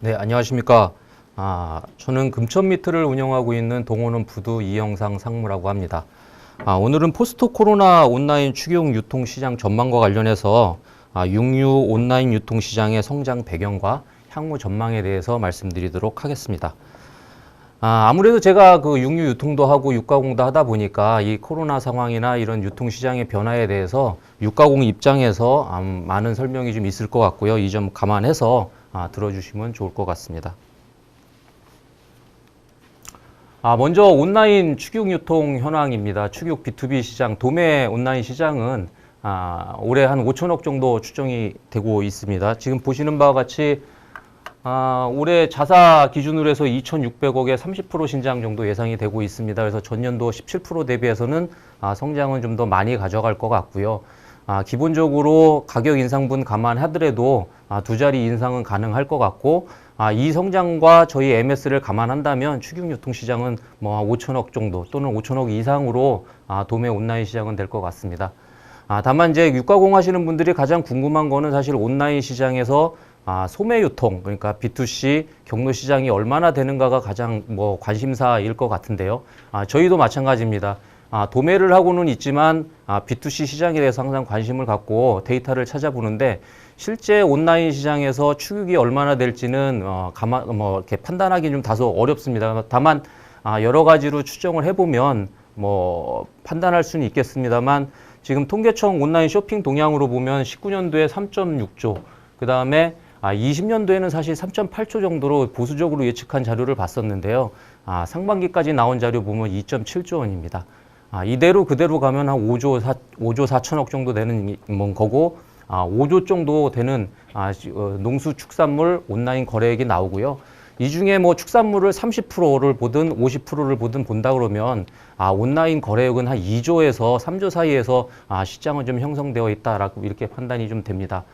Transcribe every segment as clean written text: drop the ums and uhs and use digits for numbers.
네, 안녕하십니까. 저는 금천미트를 운영하고 있는 동호는 부두 이영상 상무라고 합니다. 오늘은 포스트 코로나 온라인 축용 유통 시장 전망과 관련해서 육류 온라인 유통 시장의 성장 배경과 향후 전망에 대해서 말씀드리도록 하겠습니다. 아무래도 제가 그 육류 유통도 하고 육가공도 하다 보니까 이 코로나 상황이나 이런 유통 시장의 변화에 대해서 육가공 입장에서 많은 설명이 좀 있을 것 같고요. 이 점 감안해서 들어주시면 좋을 것 같습니다. 먼저 온라인 축육 유통 현황입니다. 축육 B2B 시장, 도매 온라인 시장은 올해 한 5천억 정도 추정이 되고 있습니다. 지금 보시는 바와 같이 올해 자사 기준으로 해서 2,600억에 30% 신장 정도 예상이 되고 있습니다. 그래서 전년도 17% 대비해서는 성장은 좀 더 많이 가져갈 것 같고요. 기본적으로 가격 인상분 감안하더라도 두 자리 인상은 가능할 것 같고, 이 성장과 저희 MS를 감안한다면 축육 유통 시장은 뭐 5천억 정도 또는 5천억 이상으로 도매 온라인 시장은 될 것 같습니다. 다만 이제 육가공 하시는 분들이 가장 궁금한 거는 사실 온라인 시장에서 소매 유통, 그러니까 B2C 경로 시장이 얼마나 되는가가 가장 뭐 관심사일 것 같은데요. 저희도 마찬가지입니다. 도매를 하고는 있지만 B2C 시장에 대해서 항상 관심을 갖고 데이터를 찾아보는데 실제 온라인 시장에서 축육이 얼마나 될지는 이렇게 판단하기 좀 다소 어렵습니다. 다만 여러 가지로 추정을 해보면 뭐 판단할 수는 있겠습니다만 지금 통계청 온라인 쇼핑 동향으로 보면 19년도에 3.6조, 그 다음에 20년도에는 사실 3.8조 정도로 보수적으로 예측한 자료를 봤었는데요. 상반기까지 나온 자료 보면 2.7조 원입니다. 이대로 그대로 가면 한 5조 4천억 정도 되는 거고, 5조 정도 되는 농수축산물 온라인 거래액이 나오고요. 이 중에 뭐 축산물을 30%를 보든 50%를 보든 본다 그러면 온라인 거래액은 한 2조에서 3조 사이에서 시장은 좀 형성되어 있다라고 이렇게 판단이 좀 됩니다.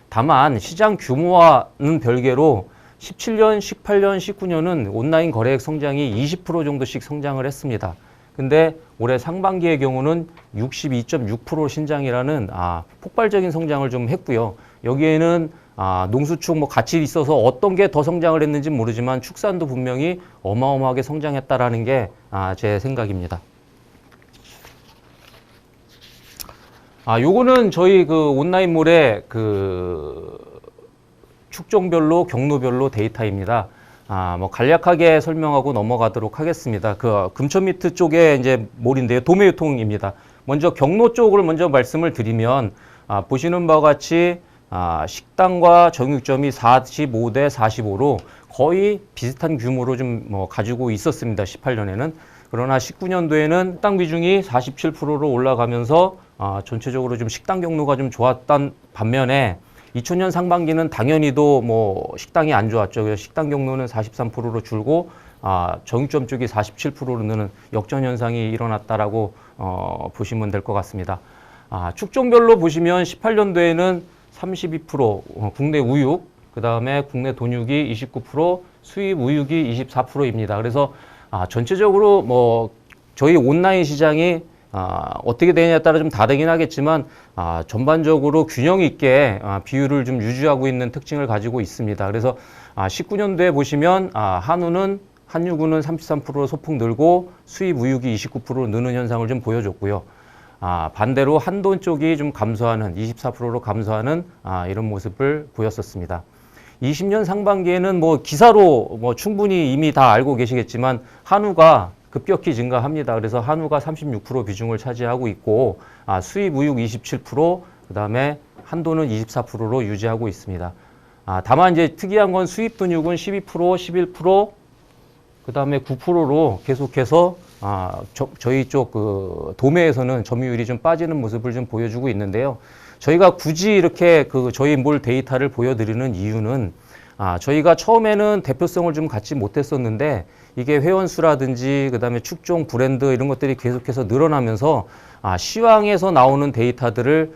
다만 시장 규모와는 별개로 17년, 18년, 19년은 온라인 거래액 성장이 20% 정도씩 성장을 했습니다. 근데 올해 상반기의 경우는 62.6% 신장이라는 폭발적인 성장을 좀 했고요. 여기에는 농수축 뭐 같이 있어서 어떤 게 더 성장을 했는지 모르지만 축산도 분명히 어마어마하게 성장했다라는 게 제 생각입니다. 요거는 저희 그 온라인몰의 그 축종별로 경로별로 데이터입니다. 뭐 간략하게 설명하고 넘어가도록 하겠습니다. 그 금천미트 쪽에 이제 몰인데요. 도매유통입니다. 먼저 경로 쪽을 먼저 말씀을 드리면 보시는 바와 같이 식당과 정육점이 45대 45로 거의 비슷한 규모로 좀 뭐 가지고 있었습니다. 18년에는. 그러나 19년도에는 식당 비중이 47%로 올라가면서 전체적으로 좀 식당 경로가 좀 좋았던 반면에 2000년 상반기는 당연히도 뭐 식당이 안 좋았죠. 그래서 식당 경로는 43%로 줄고 정육점 쪽이 47%로 느는 역전 현상이 일어났다라고 보시면 될 것 같습니다. 축종별로 보시면 18년도에는 32% 국내 우육, 그 다음에 국내 돈육이 29%, 수입 우육이 24%입니다. 그래서 전체적으로 뭐 저희 온라인 시장이 어떻게 되느냐에 따라 좀 다르긴 하겠지만 전반적으로 균형 있게 비율을 좀 유지하고 있는 특징을 가지고 있습니다. 그래서 19년도에 보시면 한우는 33%로 소폭 늘고 수입 우육이 29% 느는 현상을 좀 보여줬고요. 반대로 한돈 쪽이 좀 감소하는 24%로 감소하는 이런 모습을 보였었습니다. 20년 상반기에는 뭐 기사로 뭐 충분히 이미 다 알고 계시겠지만 한우가 급격히 증가합니다. 그래서 한우가 36% 비중을 차지하고 있고 수입 우육 27%, 그다음에 한도는 24%로 유지하고 있습니다. 다만 이제 특이한 건 수입 돈육은 12%, 11%, 그다음에 9%로 계속해서 저희 쪽 그 도매에서는 점유율이 좀 빠지는 모습을 좀 보여주고 있는데요. 저희가 굳이 이렇게 그 저희 몰 데이터를 보여드리는 이유는 저희가 처음에는 대표성을 좀 갖지 못했었는데 이게 회원수라든지 그다음에 축종 브랜드 이런 것들이 계속해서 늘어나면서 시황에서 나오는 데이터들을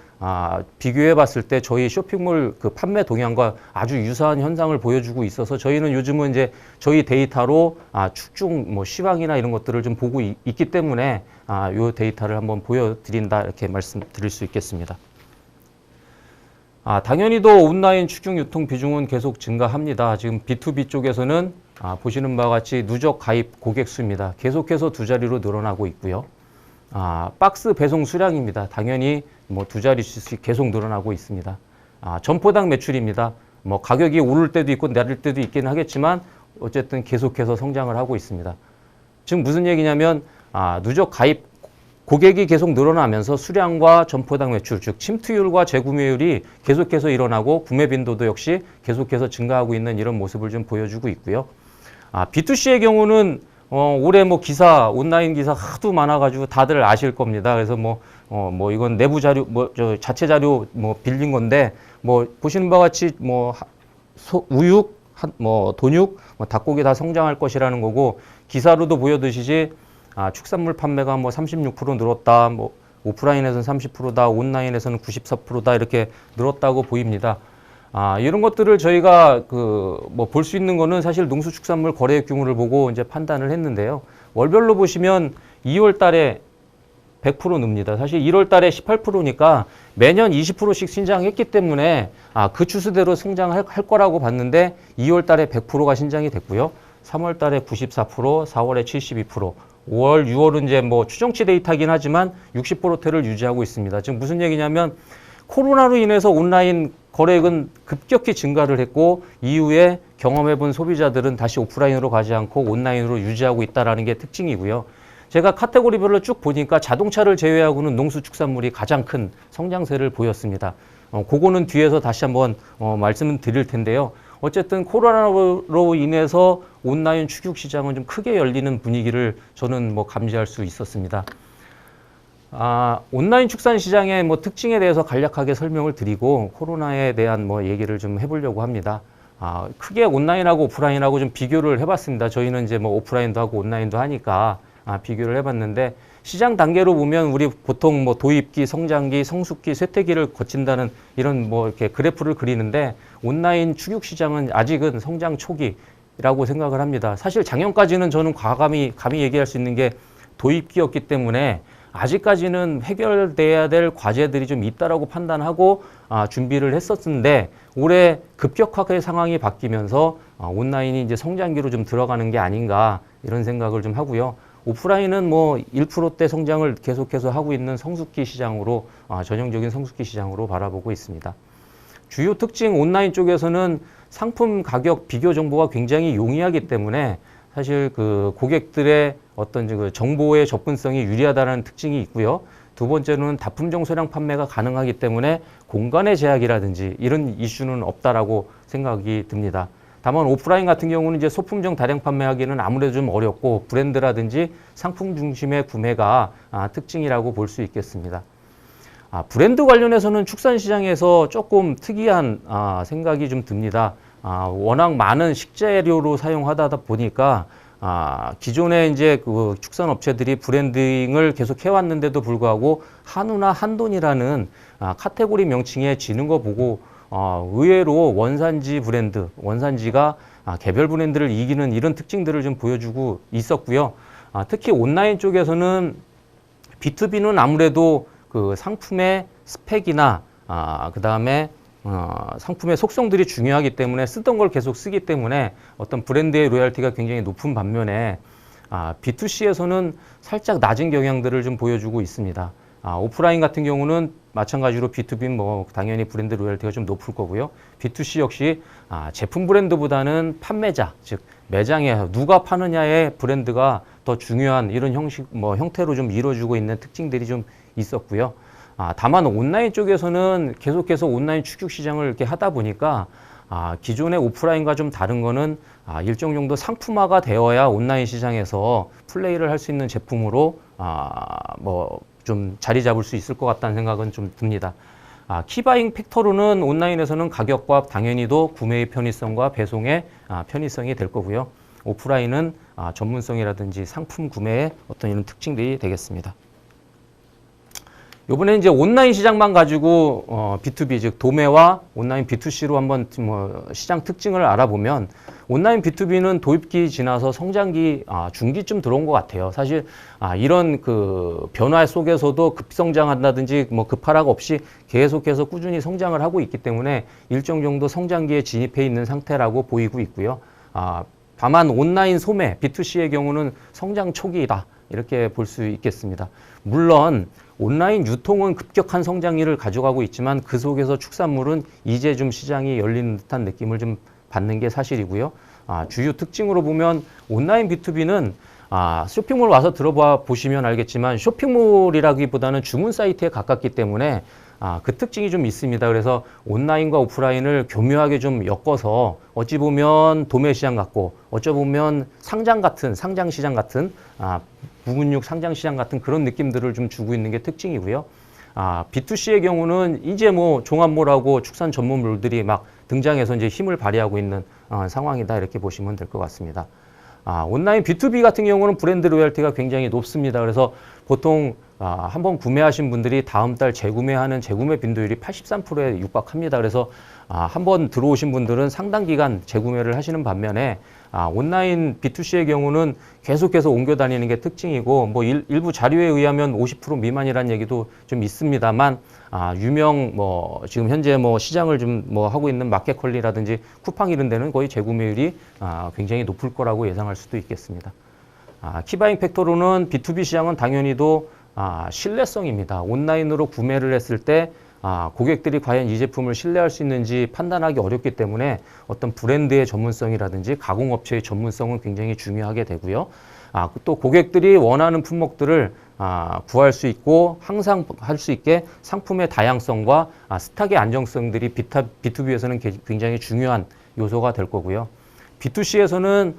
비교해 봤을 때 저희 쇼핑몰 그 판매 동향과 아주 유사한 현상을 보여주고 있어서 저희는 요즘은 이제 저희 데이터로 축종 뭐 시황이나 이런 것들을 좀 보고 있기 때문에 이 데이터를 한번 보여드린다 이렇게 말씀드릴 수 있겠습니다. 당연히도 온라인 축중 유통 비중은 계속 증가합니다. 지금 B2B 쪽에서는 보시는 바와 같이 누적 가입 고객 수입니다. 계속해서 두 자리로 늘어나고 있고요. 박스 배송 수량입니다. 당연히 뭐 두 자릿수씩 계속 늘어나고 있습니다. 점포당 매출입니다. 뭐 가격이 오를 때도 있고 내릴 때도 있긴 하겠지만 어쨌든 계속해서 성장을 하고 있습니다. 지금 무슨 얘기냐면 누적 가입 고객이 계속 늘어나면서 수량과 점포당 매출, 즉 침투율과 재구매율이 계속해서 일어나고 구매 빈도도 역시 계속해서 증가하고 있는 이런 모습을 좀 보여주고 있고요. B2C의 경우는 올해 뭐 기사, 온라인 기사 하도 많아가지고 다들 아실 겁니다. 그래서 뭐 이건 내부 자료, 자체 자료 빌린 건데 보시는 바와 같이 우육, 돈육, 닭고기 다 성장할 것이라는 거고 기사로도 보여드시지 축산물 판매가 36% 늘었다, 오프라인에서는 30%다, 온라인에서는 94%다 이렇게 늘었다고 보입니다. 이런 것들을 저희가 볼 수 있는 거는 사실 농수축산물 거래액 규모를 보고 이제 판단을 했는데요. 월별로 보시면 2월 달에 100% 늡니다. 사실 1월 달에 18%니까 매년 20%씩 신장했기 때문에 그 추세대로 성장할 거라고 봤는데 2월 달에 100%가 신장이 됐고요. 3월 달에 94%, 4월에 72%, 5월, 6월은 이제 추정치 데이터긴 하지만 60%대를 유지하고 있습니다. 지금 무슨 얘기냐면 코로나로 인해서 온라인 거래액은 급격히 증가를 했고 이후에 경험해본 소비자들은 다시 오프라인으로 가지 않고 온라인으로 유지하고 있다는 게 특징이고요. 제가 카테고리별로 쭉 보니까 자동차를 제외하고는 농수축산물이 가장 큰 성장세를 보였습니다. 그거는 뒤에서 다시 한번 말씀을 드릴 텐데요. 어쨌든 코로나로 인해서 온라인 축육 시장은 좀 크게 열리는 분위기를 저는 감지할 수 있었습니다. 온라인 축산 시장의 특징에 대해서 간략하게 설명을 드리고 코로나에 대한 얘기를 좀 해보려고 합니다. 크게 온라인하고 오프라인하고 좀 비교를 해봤습니다. 저희는 이제 오프라인도 하고 온라인도 하니까 비교를 해봤는데 시장 단계로 보면 우리 보통 도입기, 성장기, 성숙기, 쇠퇴기를 거친다는 이런 이렇게 그래프를 그리는데 온라인 축육 시장은 아직은 성장 초기라고 생각을 합니다. 사실 작년까지는 저는 감히 얘기할 수 있는 게 도입기였기 때문에 아직까지는 해결돼야 될 과제들이 좀 있다라고 판단하고 준비를 했었는데 올해 급격하게 상황이 바뀌면서 온라인이 이제 성장기로 좀 들어가는 게 아닌가 이런 생각을 좀 하고요. 오프라인은 1%대 성장을 계속해서 하고 있는 성숙기 시장으로 전형적인 성숙기 시장으로 바라보고 있습니다. 주요 특징 온라인 쪽에서는 상품 가격 비교 정보가 굉장히 용이하기 때문에 사실 고객들의 어떤 정보의 접근성이 유리하다는 특징이 있고요. 두 번째로는 다품종 소량 판매가 가능하기 때문에 공간의 제약이라든지 이런 이슈는 없다라고 생각이 듭니다. 다만 오프라인 같은 경우는 이제 소품종 다량 판매하기는 아무래도 좀 어렵고 브랜드라든지 상품 중심의 구매가 특징이라고 볼 수 있겠습니다. 브랜드 관련해서는 축산시장에서 조금 특이한 생각이 좀 듭니다. 워낙 많은 식재료로 사용하다 보니까 기존에 이제 축산업체들이 브랜딩을 계속 해왔는데도 불구하고 한우나 한돈이라는 카테고리 명칭에 지는 거 보고 의외로 원산지 브랜드, 원산지가 개별 브랜드를 이기는 이런 특징들을 좀 보여주고 있었고요. 특히 온라인 쪽에서는 B2B는 아무래도 상품의 스펙이나 그다음에 상품의 속성들이 중요하기 때문에 쓰던 걸 계속 쓰기 때문에 어떤 브랜드의 로열티가 굉장히 높은 반면에 B2C에서는 살짝 낮은 경향들을 좀 보여주고 있습니다. 오프라인 같은 경우는 마찬가지로 B2B는 당연히 브랜드 로열티가 좀 높을 거고요. B2C 역시 제품 브랜드보다는 판매자, 즉 매장에 누가 파느냐의 브랜드가 더 중요한 이런 형태로 좀 이루어지고 있는 특징들이 좀 있었고요. 다만 온라인 쪽에서는 계속해서 온라인 축육 시장을 이렇게 하다 보니까 기존의 오프라인과 좀 다른 거는 일정 정도 상품화가 되어야 온라인 시장에서 플레이를 할 수 있는 제품으로 좀 자리 잡을 수 있을 것 같다는 생각은 좀 듭니다. 키바잉 팩터로는 온라인에서는 가격과 당연히도 구매의 편의성과 배송의 편의성이 될 거고요. 오프라인은 전문성이라든지 상품 구매의 어떤 이런 특징들이 되겠습니다. 요번에 이제 온라인 시장만 가지고 B2B 즉 도매와 온라인 B2C로 한번 뭐 시장 특징을 알아보면 온라인 B2B는 도입기 지나서 성장기 중기쯤 들어온 것 같아요. 사실 이런 그 변화 속에서도 급성장한다든지 뭐 급하락 없이 계속해서 꾸준히 성장을 하고 있기 때문에 일정 정도 성장기에 진입해 있는 상태라고 보이고 있고요. 다만 온라인 소매 B2C의 경우는 성장 초기이다 이렇게 볼 수 있겠습니다. 물론 온라인 유통은 급격한 성장률을 가져가고 있지만 그 속에서 축산물은 이제 좀 시장이 열리는 듯한 느낌을 좀 받는 게 사실이고요. 주요 특징으로 보면 온라인 B2B는 쇼핑몰 와서 들어봐 보시면 알겠지만 쇼핑몰이라기보다는 주문 사이트에 가깝기 때문에 그 특징이 좀 있습니다. 그래서 온라인과 오프라인을 교묘하게 좀 엮어서 어찌 보면 도매 시장 같고 어찌 보면 상장 시장 같은 부근육 상장 시장 같은 그런 느낌들을 좀 주고 있는 게 특징이고요. B2C의 경우는 이제 뭐 종합몰하고 축산 전문몰들이 막 등장해서 이제 힘을 발휘하고 있는 상황이다 이렇게 보시면 될 것 같습니다. 온라인 B2B 같은 경우는 브랜드 로열티가 굉장히 높습니다. 그래서 보통 한번 구매하신 분들이 다음 달 재구매하는 재구매 빈도율이 83%에 육박합니다. 그래서 한번 들어오신 분들은 상당 기간 재구매를 하시는 반면에 온라인 B2C의 경우는 계속해서 옮겨 다니는 게 특징이고 뭐 일부 자료에 의하면 50% 미만이라는 얘기도 좀 있습니다만 유명 뭐 지금 현재 뭐 시장을 좀 뭐 하고 있는 마켓컬리라든지 쿠팡 이런 데는 거의 재구매율이 굉장히 높을 거라고 예상할 수도 있겠습니다. 키바잉 팩터로는 B2B 시장은 당연히도 신뢰성입니다. 온라인으로 구매를 했을 때 고객들이 과연 이 제품을 신뢰할 수 있는지 판단하기 어렵기 때문에 어떤 브랜드의 전문성이라든지 가공업체의 전문성은 굉장히 중요하게 되고요. 또 고객들이 원하는 품목들을 구할 수 있고 항상 할 수 있게 상품의 다양성과 스탁의 안정성들이 B2B에서는 굉장히 중요한 요소가 될 거고요. B2C에서는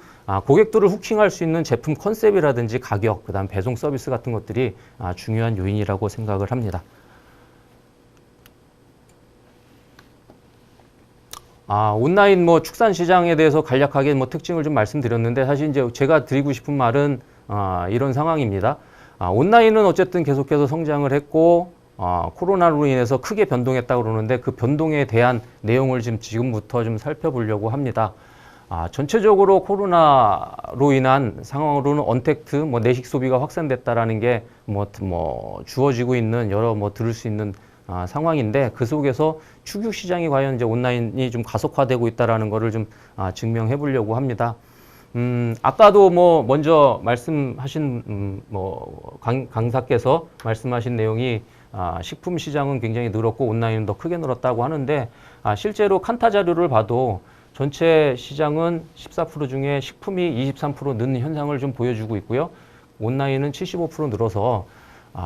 고객들을 후킹할 수 있는 제품 컨셉이라든지 가격, 그다음 배송 서비스 같은 것들이 중요한 요인이라고 생각을 합니다. 온라인 뭐 축산 시장에 대해서 간략하게 뭐 특징을 좀 말씀드렸는데 사실 이제 제가 드리고 싶은 말은 이런 상황입니다. 온라인은 어쨌든 계속해서 성장을 했고 코로나로 인해서 크게 변동했다고 그러는데 그 변동에 대한 내용을 지금부터 좀 살펴보려고 합니다. 전체적으로 코로나로 인한 상황으로는 언택트, 뭐 내식 소비가 확산됐다라는 게 뭐 주어지고 있는 여러 뭐 들을 수 있는 상황인데 그 속에서 축육 시장이 과연 이제 온라인이 좀 가속화되고 있다라는 거를 좀 증명해 보려고 합니다. 아까도 뭐 먼저 말씀하신 뭐 강사께서 말씀하신 내용이 식품 시장은 굉장히 늘었고 온라인은 더 크게 늘었다고 하는데 실제로 칸타 자료를 봐도 전체 시장은 14% 중에 식품이 23% 는 현상을 좀 보여주고 있고요. 온라인은 75% 늘어서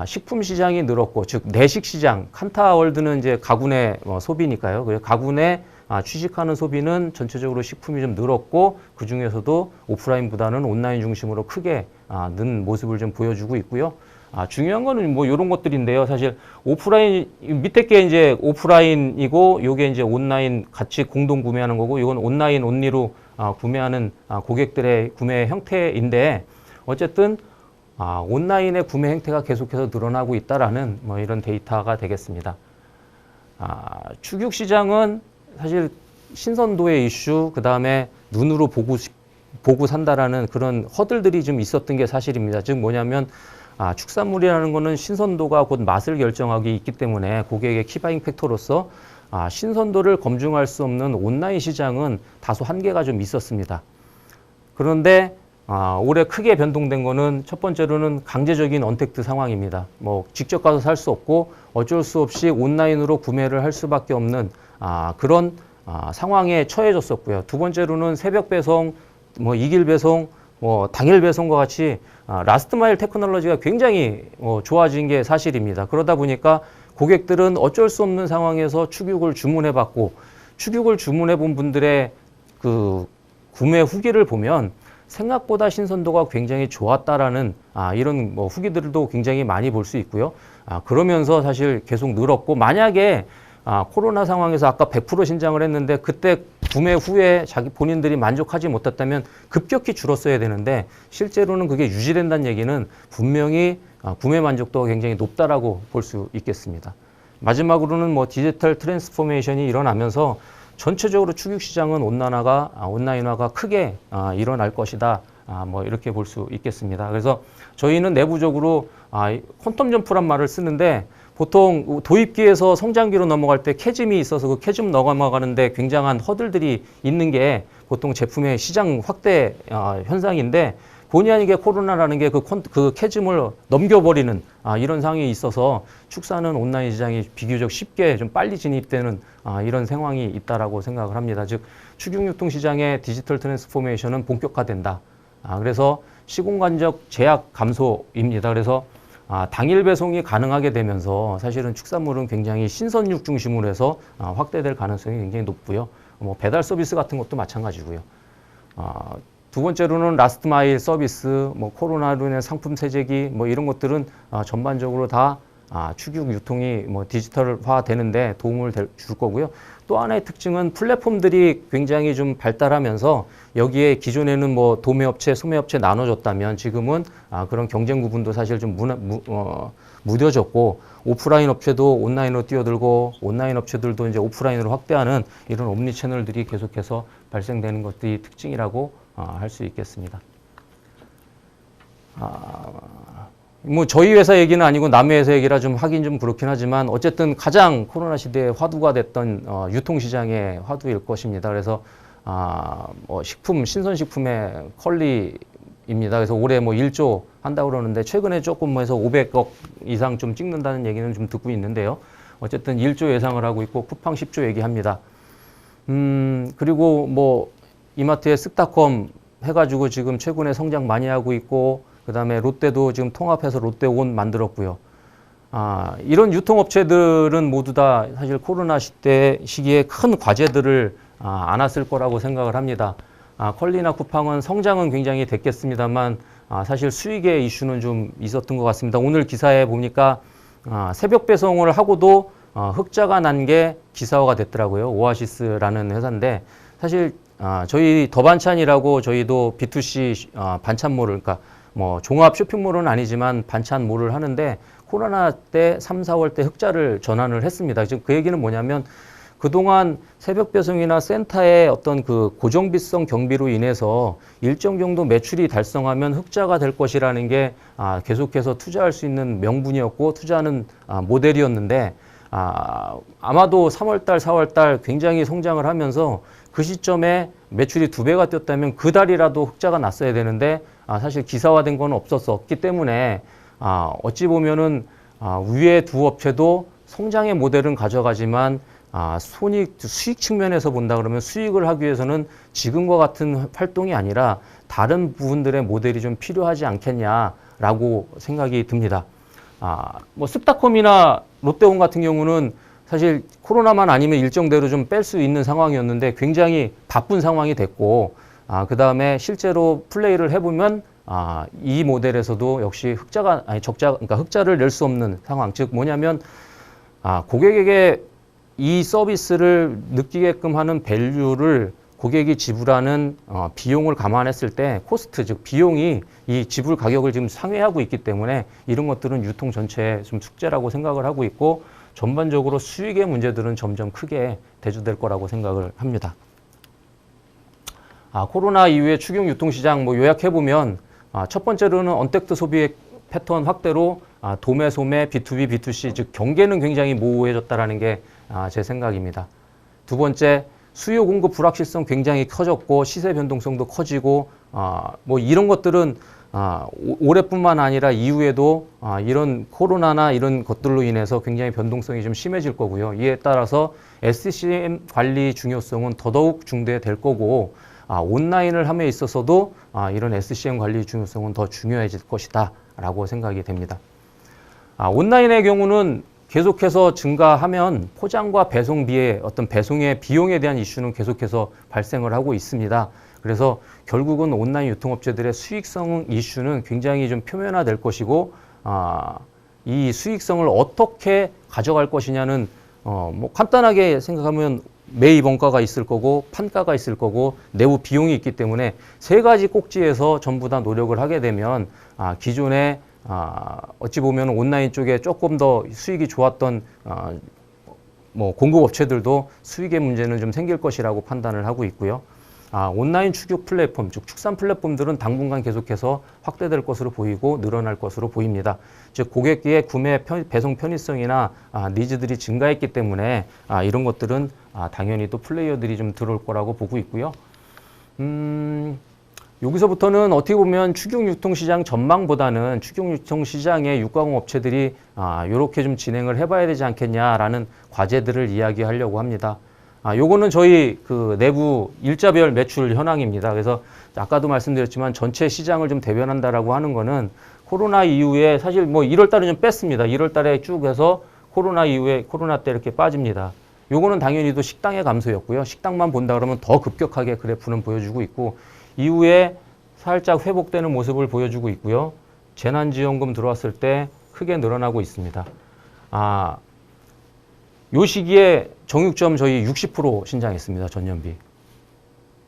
식품 시장이 늘었고, 즉 내식 시장, 칸타월드는 이제 가구내 소비니까요. 그래서 가구내 취식하는 소비는 전체적으로 식품이 좀 늘었고 그 중에서도 오프라인보다는 온라인 중심으로 크게 는 모습을 좀 보여주고 있고요. 중요한 거는 뭐 이런 것들인데요. 사실 오프라인 밑에 게 이제 오프라인이고 요게 이제 온라인 같이 공동 구매하는 거고 이건 온라인 온리로 구매하는 고객들의 구매 형태인데 어쨌든 온라인의 구매 행태가 계속해서 늘어나고 있다라는 뭐 이런 데이터가 되겠습니다. 축육 시장은 사실 신선도의 이슈, 그 다음에 눈으로 보고 산다라는 그런 허들들이 좀 있었던 게 사실입니다. 즉 뭐냐면 축산물이라는 거는 신선도가 곧 맛을 결정하기 있기 때문에 고객의 키바잉 팩터로서 신선도를 검증할 수 없는 온라인 시장은 다소 한계가 좀 있었습니다. 그런데 올해 크게 변동된 거는 첫 번째로는 강제적인 언택트 상황입니다. 뭐 직접 가서 살 수 없고 어쩔 수 없이 온라인으로 구매를 할 수밖에 없는 그런 상황에 처해졌었고요. 두 번째로는 새벽 배송, 뭐 이길 배송, 뭐 당일 배송과 같이 라스트 마일 테크놀로지가 굉장히 좋아진 게 사실입니다. 그러다 보니까 고객들은 어쩔 수 없는 상황에서 축육을 주문해 받고 축육을 주문해 본 분들의 그 구매 후기를 보면 생각보다 신선도가 굉장히 좋았다라는 이런 뭐 후기들도 굉장히 많이 볼 수 있고요. 그러면서 사실 계속 늘었고 만약에 코로나 상황에서 아까 100% 신장을 했는데 그때 구매 후에 본인들이 만족하지 못했다면 급격히 줄었어야 되는데 실제로는 그게 유지된다는 얘기는 분명히 구매 만족도가 굉장히 높다라고 볼 수 있겠습니다. 마지막으로는 뭐 디지털 트랜스포메이션이 일어나면서 전체적으로 축육 시장은 온라인화가 크게 일어날 것이다. 뭐 이렇게 볼 수 있겠습니다. 그래서 저희는 내부적으로 퀀텀 점프란 말을 쓰는데 보통 도입기에서 성장기로 넘어갈 때 캐즘이 있어서 그 캐즘 넘어가는데 굉장한 허들들이 있는 게 보통 제품의 시장 확대 현상인데 본의 아니게 코로나라는 게 그 캐즘을 넘겨버리는 이런 상황이 있어서 축사는 온라인 시장이 비교적 쉽게 좀 빨리 진입되는 이런 상황이 있다라고 생각을 합니다. 즉 축육유통 시장의 디지털 트랜스포메이션은 본격화된다. 그래서 시공간적 제약 감소입니다. 그래서 당일 배송이 가능하게 되면서 사실은 축산물은 굉장히 신선육 중심으로 해서 확대될 가능성이 굉장히 높고요. 뭐 배달 서비스 같은 것도 마찬가지고요. 두 번째로는 라스트 마일 서비스, 뭐 코로나로 인한 상품 세제기, 뭐 이런 것들은 전반적으로 다 축육 유통이 뭐 디지털화 되는데 도움을 줄 거고요. 또 하나의 특징은 플랫폼들이 굉장히 좀 발달하면서 여기에 기존에는 뭐 도매업체, 소매업체 나눠졌다면 지금은 그런 경쟁 구분도 사실 좀 무뎌졌고 오프라인 업체도 온라인으로 뛰어들고 온라인 업체들도 이제 오프라인으로 확대하는 이런 옴니 채널들이 계속해서 발생되는 것들이 특징이라고 할 수 있겠습니다. 뭐 저희 회사 얘기는 아니고 남의 회사 얘기라 좀 하긴 좀 그렇긴 하지만 어쨌든 가장 코로나 시대에 화두가 됐던 유통시장의 화두일 것입니다. 그래서 뭐 신선식품의 컬리입니다. 그래서 올해 뭐 1조 한다고 그러는데 최근에 조금 뭐 해서 500억 이상 좀 찍는다는 얘기는 좀 듣고 있는데요. 어쨌든 1조 예상을 하고 있고 쿠팡 10조 얘기합니다. 그리고 뭐 이마트의 쓱닷컴 해가지고 지금 최근에 성장 많이 하고 있고 그 다음에 롯데도 지금 통합해서 롯데온 만들었고요. 이런 유통업체들은 모두 다 사실 코로나 시기에 큰 과제들을 안았을 거라고 생각을 합니다. 컬리나 쿠팡은 성장은 굉장히 됐겠습니다만 사실 수익의 이슈는 좀 있었던 것 같습니다. 오늘 기사에 보니까 새벽 배송을 하고도 흑자가 난 게 기사화가 됐더라고요. 오아시스라는 회사인데 사실 저희 더반찬이라고 저희도 B2C 반찬몰을 그러니까 뭐 종합 쇼핑몰은 아니지만 반찬몰을 하는데 코로나 때 3, 4월 때 흑자를 전환을 했습니다. 지금 그 얘기는 뭐냐면 그동안 새벽 배송이나 센터의 어떤 그 고정비성 경비로 인해서 일정 정도 매출이 달성하면 흑자가 될 것이라는 게 계속해서 투자할 수 있는 명분이었고 투자하는 모델이었는데 아마도 3월달, 4월달 굉장히 성장을 하면서 그 시점에 매출이 2배가 뛰었다면 그 달이라도 흑자가 났어야 되는데 사실 기사화된 건 없었기 때문에 어찌 보면은 위에 두 업체도 성장의 모델은 가져가지만 수익 측면에서 본다 그러면 수익을 하기 위해서는 지금과 같은 활동이 아니라 다른 부분들의 모델이 좀 필요하지 않겠냐라고 생각이 듭니다. 뭐 쓱닷컴이나 롯데온 같은 경우는 사실 코로나만 아니면 일정대로 좀 뺄 수 있는 상황이었는데 굉장히 바쁜 상황이 됐고 그 다음에 실제로 플레이를 해보면 이 모델에서도 역시 그러니까 흑자를 낼 수 없는 상황. 즉 뭐냐면 고객에게 이 서비스를 느끼게끔 하는 밸류를 고객이 지불하는 비용을 감안했을 때 코스트, 즉 비용이 이 지불 가격을 지금 상회하고 있기 때문에 이런 것들은 유통 전체의 좀 숙제라고 생각을 하고 있고 전반적으로 수익의 문제들은 점점 크게 대두될 거라고 생각을 합니다. 코로나 이후에 축육 유통시장 뭐 요약해보면 첫 번째로는 언택트 소비의 패턴 확대로 도매, 소매, B2B, B2C 즉 경계는 굉장히 모호해졌다라는 게 제 생각입니다. 두 번째, 수요 공급 불확실성 굉장히 커졌고 시세 변동성도 커지고 뭐 이런 것들은 올해뿐만 아니라 이후에도 이런 코로나나 이런 것들로 인해서 굉장히 변동성이 좀 심해질 거고요. 이에 따라서 SCM 관리 중요성은 더더욱 중대될 거고 온라인을 함에 있어서도 이런 SCM 관리 중요성은 더 중요해질 것이다 라고 생각이 됩니다. 온라인의 경우는 계속해서 증가하면 포장과 배송비의 어떤 배송의 비용에 대한 이슈는 계속해서 발생을 하고 있습니다. 그래서 결국은 온라인 유통업체들의 수익성 이슈는 굉장히 좀 표면화될 것이고 이 수익성을 어떻게 가져갈 것이냐는 뭐 간단하게 생각하면 매입 원가가 있을 거고 판가가 있을 거고 내부 비용이 있기 때문에 세 가지 꼭지에서 전부 다 노력을 하게 되면 기존의 어찌 보면 온라인 쪽에 조금 더 수익이 좋았던 뭐 공급업체들도 수익의 문제는 좀 생길 것이라고 판단을 하고 있고요. 온라인 축육 플랫폼, 즉 축산 플랫폼들은 당분간 계속해서 확대될 것으로 보이고 늘어날 것으로 보입니다. 즉 고객의 구매 배송 편의성이나 니즈들이 증가했기 때문에 이런 것들은 당연히 또 플레이어들이 좀 들어올 거라고 보고 있고요. 여기서부터는 어떻게 보면 축육유통시장 전망보다는 축육유통시장의 육가공 업체들이 이렇게 좀 진행을 해봐야 되지 않겠냐라는 과제들을 이야기하려고 합니다. 요거는 저희 그 내부 일자별 매출 현황입니다. 그래서 아까도 말씀드렸지만 전체 시장을 좀 대변한다라고 하는 거는 코로나 이후에 사실 뭐 1월 달에 좀 뺐습니다. 1월 달에 쭉 해서 코로나 이후에 코로나 때 이렇게 빠집니다. 요거는 당연히 또 식당의 감소였고요. 식당만 본다 그러면 더 급격하게 그래프는 보여주고 있고 이후에 살짝 회복되는 모습을 보여주고 있고요. 재난지원금 들어왔을 때 크게 늘어나고 있습니다. 요 시기에 정육점 저희 60% 신장했습니다. 전년비.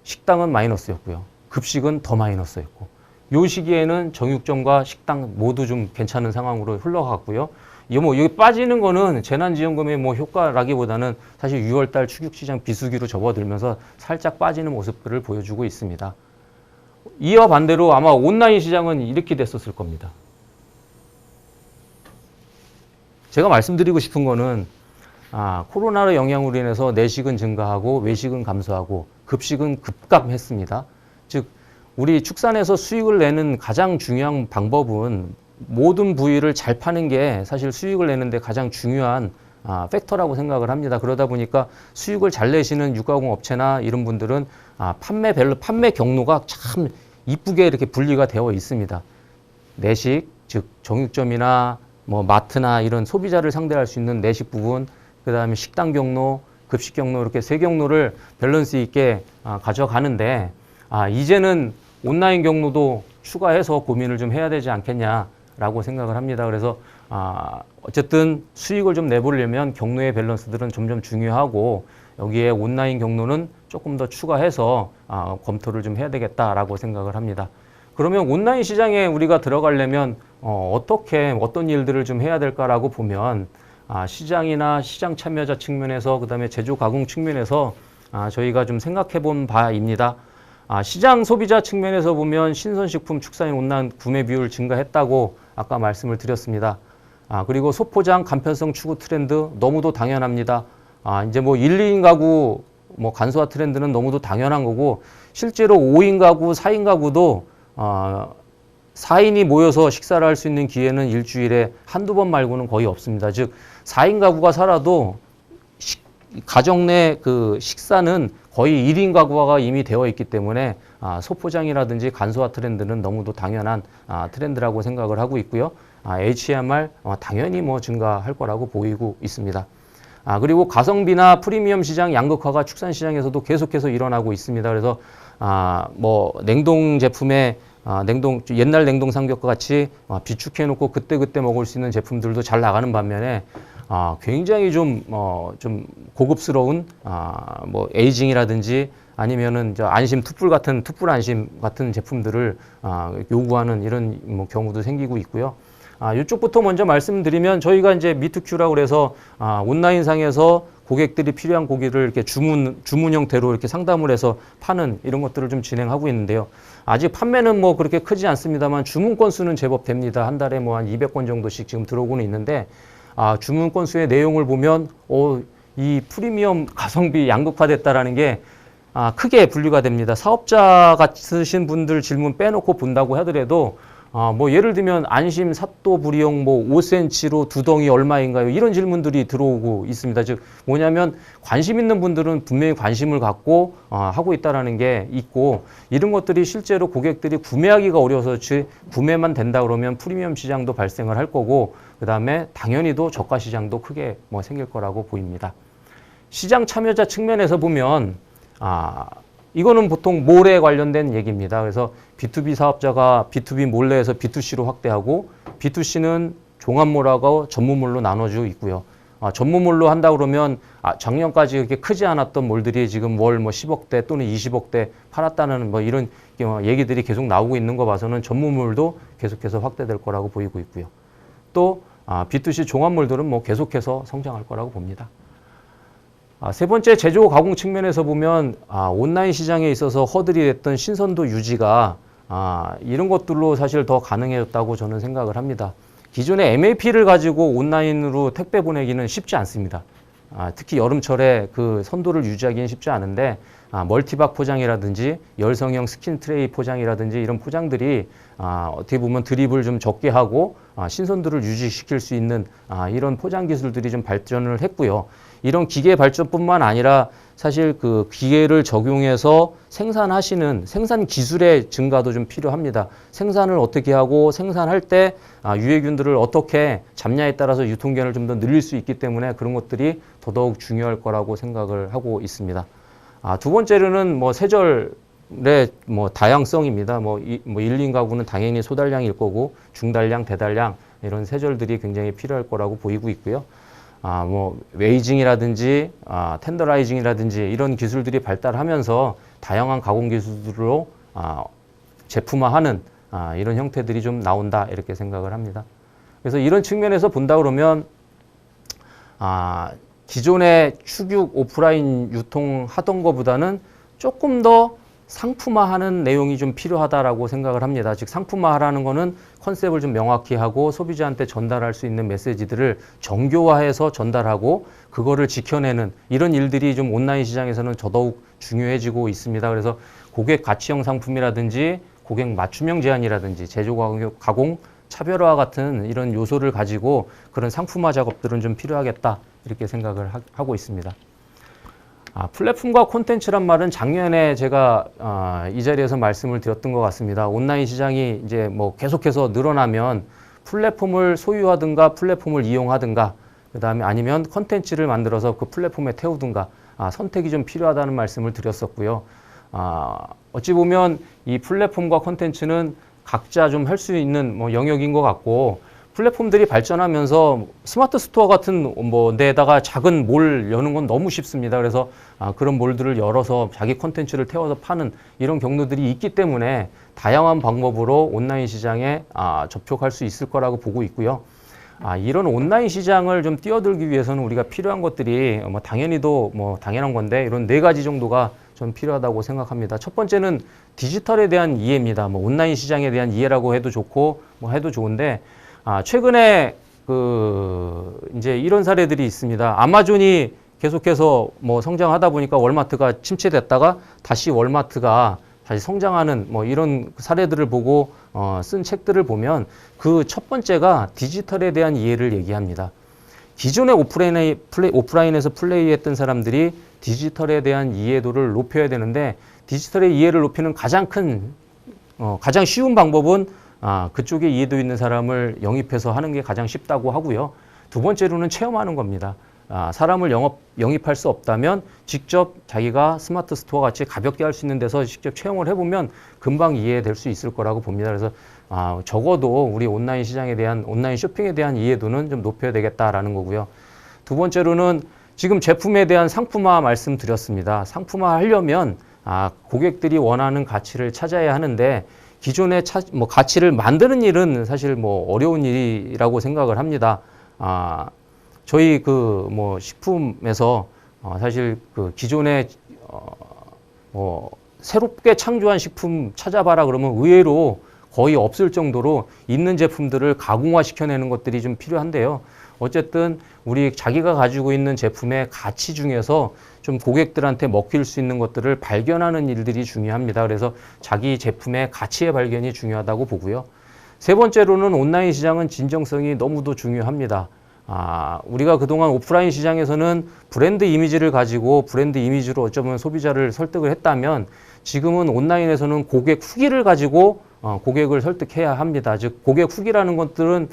식당은 마이너스였고요. 급식은 더 마이너스였고. 요 시기에는 정육점과 식당 모두 좀 괜찮은 상황으로 흘러갔고요. 여기 빠지는 거는 재난지원금의 뭐 효과라기보다는 사실 6월달 축육시장 비수기로 접어들면서 살짝 빠지는 모습들을 보여주고 있습니다. 이와 반대로 아마 온라인 시장은 이렇게 됐었을 겁니다. 제가 말씀드리고 싶은 거는 코로나의 영향으로 인해서 내식은 증가하고 외식은 감소하고 급식은 급감했습니다. 즉 우리 축산에서 수익을 내는 가장 중요한 방법은 모든 부위를 잘 파는 게 사실 수익을 내는데 가장 중요한 팩터라고 생각을 합니다. 그러다 보니까 수익을 잘 내시는 육가공 업체나 이런 분들은 판매 경로가 참 이쁘게 이렇게 분리가 되어 있습니다. 내식, 즉 정육점이나 뭐 마트나 이런 소비자를 상대할 수 있는 내식 부분, 그 다음에 식당 경로, 급식 경로 이렇게 세 경로를 밸런스 있게 가져가는데 이제는 온라인 경로도 추가해서 고민을 좀 해야 되지 않겠냐라고 생각을 합니다. 그래서 어쨌든 수익을 좀 내보려면 경로의 밸런스들은 점점 중요하고 여기에 온라인 경로는 조금 더 추가해서 검토를 좀 해야 되겠다라고 생각을 합니다. 그러면 온라인 시장에 우리가 들어가려면 어떤 일들을 좀 해야 될까라고 보면 시장이나 시장 참여자 측면에서 그다음에 제조 가공 측면에서 저희가 좀 생각해 본 바입니다. 시장 소비자 측면에서 보면 신선식품 축산인 온라인 구매 비율 증가했다고 아까 말씀을 드렸습니다. 그리고 소포장 간편성 추구 트렌드 너무도 당연합니다. 이제 뭐 1, 2인 가구 뭐 간소화 트렌드는 너무도 당연한 거고 실제로 5인 가구, 4인 가구도 4인이 모여서 식사를 할 수 있는 기회는 일주일에 한두 번 말고는 거의 없습니다. 즉 4인 가구가 살아도 가정 내 그 식사는 거의 1인 가구화가 이미 되어 있기 때문에 소포장이라든지 간소화 트렌드는 너무도 당연한 트렌드라고 생각을 하고 있고요. HMR 당연히 뭐 증가할 거라고 보이고 있습니다. 그리고 가성비나 프리미엄 시장 양극화가 축산 시장에서도 계속해서 일어나고 있습니다. 그래서 뭐 냉동 제품에 옛날 냉동 삼겹과 같이 비축해 놓고 그때그때 먹을 수 있는 제품들도 잘 나가는 반면에 굉장히 좀 고급스러운 뭐 에이징이라든지 아니면은 안심 툭불 안심 같은 제품들을 요구하는 이런 뭐 경우도 생기고 있고요. 이쪽부터 먼저 말씀드리면 저희가 이제 미투큐라고 그래서 온라인상에서 고객들이 필요한 고기를 이렇게 주문 형태로 이렇게 상담을 해서 파는 이런 것들을 좀 진행하고 있는데요. 아직 판매는 뭐 그렇게 크지 않습니다만 주문 건수는 제법 됩니다. 한 달에 뭐 한 200건 정도씩 지금 들어오고는 있는데 주문 건수의 내용을 보면 이 프리미엄 가성비 양극화됐다라는 게 크게 분류가 됩니다. 사업자 같으신 분들 질문 빼놓고 본다고 하더라도 뭐 예를 들면 안심 삿도 불이용 뭐 5cm로 두 덩이 얼마인가요? 이런 질문들이 들어오고 있습니다. 즉 뭐냐면 관심 있는 분들은 분명히 관심을 갖고 하고 있다라는 게 있고 이런 것들이 실제로 고객들이 구매하기가 어려워서 구매만 된다 그러면 프리미엄 시장도 발생을 할 거고 그다음에 당연히도 저가 시장도 크게 뭐 생길 거라고 보입니다. 시장 참여자 측면에서 보면 이거는 보통 몰에 관련된 얘기입니다. 그래서 B2B 사업자가 B2B 몰래에서 B2C로 확대하고 B2C는 종합몰하고 전문몰로 나눠지고 있고요. 전무몰로 한다 그러면 작년까지 그렇게 크지 않았던 몰들이 지금 월 뭐 10억대 또는 20억대 팔았다는 뭐 이런 얘기들이 계속 나오고 있는 거 봐서는 전무몰도 계속해서 확대될 거라고 보이고 있고요. 또 B2C 종합몰들은 뭐 계속해서 성장할 거라고 봅니다. 세 번째, 제조 가공 측면에서 보면 온라인 시장에 있어서 허들이 됐던 신선도 유지가 이런 것들로 사실 더 가능해졌다고 저는 생각을 합니다. 기존에 MAP를 가지고 온라인으로 택배 보내기는 쉽지 않습니다. 특히 여름철에 그 선도를 유지하기는 쉽지 않은데 멀티박 포장이라든지 열성형 스킨 트레이 포장이라든지 이런 포장들이 어떻게 보면 드립을 좀 적게 하고 신선도를 유지시킬 수 있는 이런 포장 기술들이 좀 발전을 했고요. 이런 기계 발전뿐만 아니라 사실 그 기계를 적용해서 생산하시는 생산 기술의 증가도 좀 필요합니다. 생산을 어떻게 하고 생산할 때 유해균들을 어떻게 잡냐에 따라서 유통기한을 좀 더 늘릴 수 있기 때문에 그런 것들이 더더욱 중요할 거라고 생각을 하고 있습니다. 두 번째로는 뭐 세절의 뭐 다양성입니다. 뭐 1, 2인 가구는 당연히 소달량일 거고 중달량, 대달량 이런 세절들이 굉장히 필요할 거라고 보이고 있고요. 뭐 웨이징이라든지 텐더라이징이라든지 이런 기술들이 발달하면서 다양한 가공 기술로 제품화하는 이런 형태들이 좀 나온다 이렇게 생각을 합니다. 그래서 이런 측면에서 본다 그러면 기존의 축육 오프라인 유통하던 것보다는 조금 더 상품화하는 내용이 좀 필요하다라고 생각을 합니다. 즉 상품화하라는 거는 컨셉을 좀 명확히 하고 소비자한테 전달할 수 있는 메시지들을 정교화해서 전달하고 그거를 지켜내는 이런 일들이 좀 온라인 시장에서는 더더욱 중요해지고 있습니다. 그래서 고객 가치형 상품이라든지 고객 맞춤형 제안이라든지 제조 가공 차별화 같은 이런 요소를 가지고 그런 상품화 작업들은 좀 필요하겠다 이렇게 생각을 하고 있습니다. 플랫폼과 콘텐츠란 말은 작년에 제가 이 자리에서 말씀을 드렸던 것 같습니다. 온라인 시장이 이제 뭐 계속해서 늘어나면 플랫폼을 소유하든가 플랫폼을 이용하든가 그다음에 아니면 콘텐츠를 만들어서 그 플랫폼에 태우든가 선택이 좀 필요하다는 말씀을 드렸었고요. 어찌 보면 이 플랫폼과 콘텐츠는 각자 좀 할 수 있는 뭐 영역인 것 같고 플랫폼들이 발전하면서 스마트 스토어 같은 뭐 데다가 작은 몰 여는 건 너무 쉽습니다. 그래서 그런 몰들을 열어서 자기 콘텐츠를 태워서 파는 이런 경로들이 있기 때문에 다양한 방법으로 온라인 시장에 접촉할 수 있을 거라고 보고 있고요. 이런 온라인 시장을 좀 뛰어들기 위해서는 우리가 필요한 것들이 뭐 당연히도 뭐 당연한 건데 이런 4가지 정도가 좀 필요하다고 생각합니다. 첫 번째는 디지털에 대한 이해입니다. 뭐 온라인 시장에 대한 이해라고 해도 좋고 뭐 해도 좋은데 최근에 이제 이런 사례들이 있습니다. 아마존이 계속해서 뭐 성장하다 보니까 월마트가 침체됐다가 다시 월마트가 다시 성장하는 뭐 이런 사례들을 보고 쓴 책들을 보면 그 첫 번째가 디지털에 대한 이해를 얘기합니다. 기존의 오프라인에서 플레이했던 사람들이 디지털에 대한 이해도를 높여야 되는데 디지털의 이해를 높이는 가장 쉬운 방법은 그쪽에 이해도 있는 사람을 영입해서 하는 게 가장 쉽다고 하고요. 두 번째로는 체험하는 겁니다. 사람을 영입할 수 없다면 직접 자기가 스마트 스토어 같이 가볍게 할 수 있는 데서 직접 체험을 해보면 금방 이해될 수 있을 거라고 봅니다. 그래서 적어도 우리 온라인 시장에 대한 온라인 쇼핑에 대한 이해도는 좀 높여야 되겠다라는 거고요. 두 번째로는 지금 제품에 대한 상품화 말씀드렸습니다. 상품화 하려면 고객들이 원하는 가치를 찾아야 하는데 기존의 가치를 만드는 일은 사실 뭐 어려운 일이라고 생각을 합니다. 저희 식품에서 사실 그 기존에 새롭게 창조한 식품 찾아봐라 그러면 의외로 거의 없을 정도로 있는 제품들을 가공화 시켜내는 것들이 좀 필요한데요. 어쨌든 우리 자기가 가지고 있는 제품의 가치 중에서 좀 고객들한테 먹힐 수 있는 것들을 발견하는 일들이 중요합니다. 그래서 자기 제품의 가치의 발견이 중요하다고 보고요. 세 번째로는 온라인 시장은 진정성이 너무도 중요합니다. 우리가 그동안 오프라인 시장에서는 브랜드 이미지를 가지고 브랜드 이미지로 어쩌면 소비자를 설득을 했다면 지금은 온라인에서는 고객 후기를 가지고 고객을 설득해야 합니다. 즉 고객 후기라는 것들은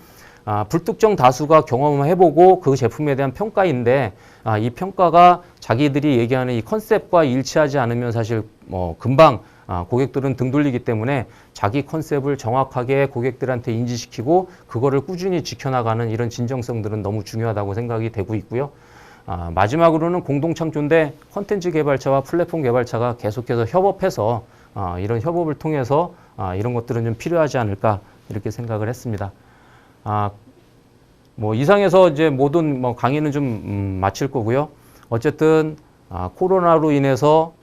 불특정 다수가 경험해보고 그 제품에 대한 평가인데 이 평가가 자기들이 얘기하는 이 컨셉과 일치하지 않으면 사실 금방 고객들은 등 돌리기 때문에 자기 컨셉을 정확하게 고객들한테 인지시키고 그거를 꾸준히 지켜나가는 이런 진정성들은 너무 중요하다고 생각이 되고 있고요. 마지막으로는 공동창조인데 콘텐츠 개발자와 플랫폼 개발자가 계속해서 협업해서 이런 협업을 통해서 이런 것들은 좀 필요하지 않을까 이렇게 생각을 했습니다. 뭐 이상해서 이제 모든 뭐 강의는 좀 마칠 거고요. 어쨌든 코로나로 인해서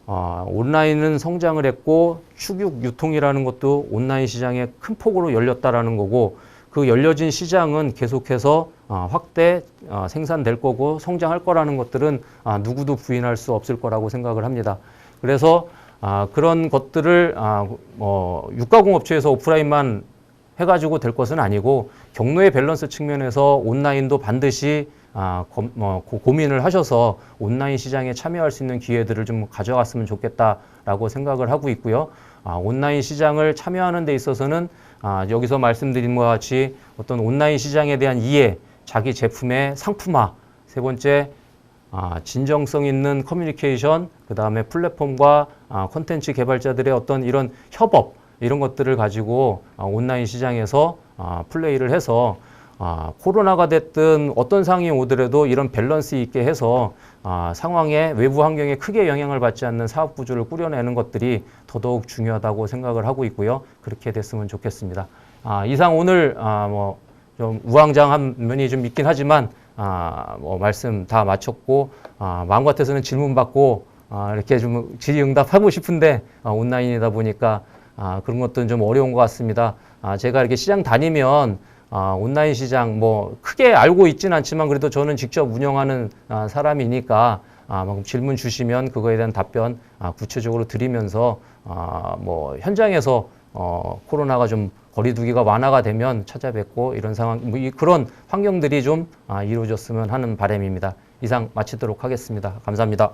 온라인은 성장을 했고 축육 유통이라는 것도 온라인 시장에 큰 폭으로 열렸다라는 거고 그 열려진 시장은 계속해서 확대 생산될 거고 성장할 거라는 것들은 누구도 부인할 수 없을 거라고 생각을 합니다. 그래서 그런 것들을 육가공업체에서 오프라인만 해가지고 될 것은 아니고 경로의 밸런스 측면에서 온라인도 반드시 고민을 하셔서 온라인 시장에 참여할 수 있는 기회들을 좀 가져갔으면 좋겠다라고 생각을 하고 있고요. 온라인 시장을 참여하는 데 있어서는 여기서 말씀드린 것과 같이 어떤 온라인 시장에 대한 이해, 자기 제품의 상품화, 세 번째 진정성 있는 커뮤니케이션, 그 다음에 플랫폼과 콘텐츠 개발자들의 어떤 이런 협업, 이런 것들을 가지고 온라인 시장에서 플레이를 해서 코로나가 됐든 어떤 상황이 오더라도 이런 밸런스 있게 해서 상황에 외부 환경에 크게 영향을 받지 않는 사업 구조를 꾸려내는 것들이 더더욱 중요하다고 생각을 하고 있고요. 그렇게 됐으면 좋겠습니다. 이상 오늘 뭐 좀 우왕좌왕한 면이 좀 있긴 하지만 뭐 말씀 다 마쳤고 마음 같아서는 질문 받고 이렇게 좀 질의응답하고 싶은데 온라인이다 보니까 그런 것들은 좀 어려운 것 같습니다. 제가 이렇게 시장 다니면 온라인 시장 뭐 크게 알고 있지는 않지만 그래도 저는 직접 운영하는 사람이니까 질문 주시면 그거에 대한 답변 구체적으로 드리면서 뭐 현장에서 코로나가 좀 거리두기가 완화가 되면 찾아뵙고 이런 상황, 뭐 그런 환경들이 좀 이루어졌으면 하는 바람입니다. 이상 마치도록 하겠습니다. 감사합니다.